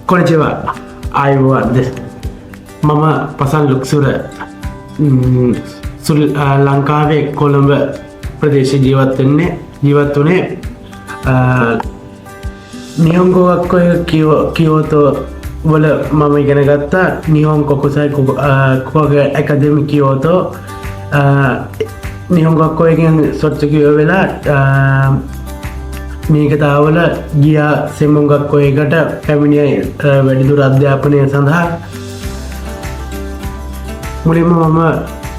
කොනිචවා ආයුවන්ද මම පසන් ලුක්සුර ලංකාවේ කොළඹ ප්‍රදේශ ජීවත්වන්නේ ජීවත් වනේ නියොංගෝවක්කොය කියෝතෝ වල මම ඉගෙන ගත්තා නිහොන් කොකුසයි කෝග ඇකදමි කියෝතෝ නිහොංගක්කොයගෙන් සොච්චකිව වෙලා මේකතාවල ගියා සෙමුංගක්කොයකට පැමිණිය වැඩිදුර අධ්‍යාපනය සඳහා මුලින්ම මම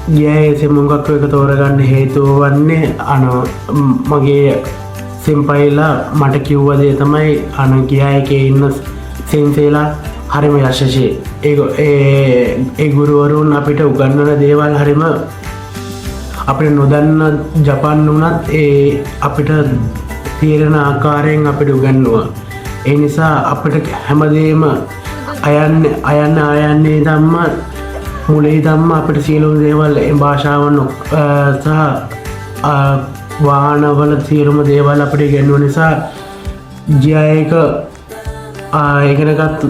ගිය සෙමුංගක්කොයක තෝරගන්න හේතුව වන්නේ මගේ සෙම්පයිලා මට කිව්වදේ තමයි ගියා එක ඉන්න සෙන්සේලා හරිම යශෂේ ඒ ගුරුවරුන් අපිට උගන්නන දේවල් හරිම අපිට නොදන්න ජපන් වනත් ඒ අපිට තීරණ ආකාරයෙන් අපිට උගන්නවා ඒ නිසා අපිට හැමදේම අයන්නේ දම්ම මුලේ දම්ම අපිට සියලුම් දේවල් භාෂාවන් සහ වාහනවල සියලුම දේවල් අපිට ඉගෙනුව නිසා ජයක ඒගෙනගත්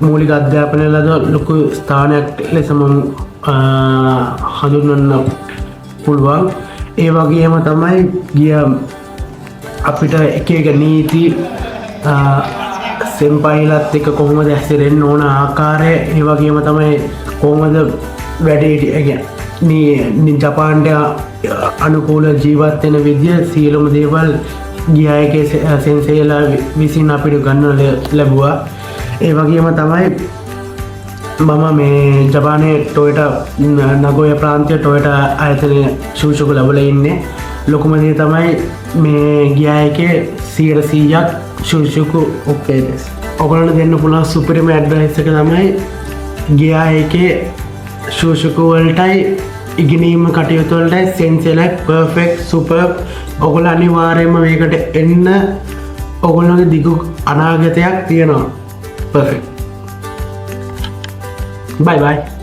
මූලික අධ්‍යාපනය ලද ලොකු ස්ථානයක් ලෙසම හඳුන්වන්න පුළුවන් ඒ වගේම තමයි ගිය අපිට එක නීති සෙම්පයිලත් එක කොහොම දැස්සිරෙන් ඕන ආකාරය ඒ වගේම තමයි කොහොමද වැඩේ ජපාන්ට අනුකූල ජීවත්වෙන විදිය සියලුම දේවල් ගියායක සෙන්සේලා විසින් අපිට ගන්න ලැබවා ඒ වගේම තමයි මම මේ ජපානය ටොයට නගෝය ප්‍රාන්තිය ටොයට අයතනය ශූෂක ලබල ඉන්නේ ලොකුමදේ තමයි මේ ගියායක 100ක් ශූෂකු ඔක්කේදෙස් ඔගලට දෙන්න පුළා සුපරිම ඇඩ්වයිසක තමයි ගියා එක ශූෂකුවල්ටයි ඉගෙනීම කටයුතුවලට සෙන්සෙලක් පර්ෆෙක්් සුප ඔගොල අනිවාරයම මේකට එන්න ඔගොල්ලගේ දිගු අනාගතයක් තියෙනවා පර්ෆෙක්් බයි බයි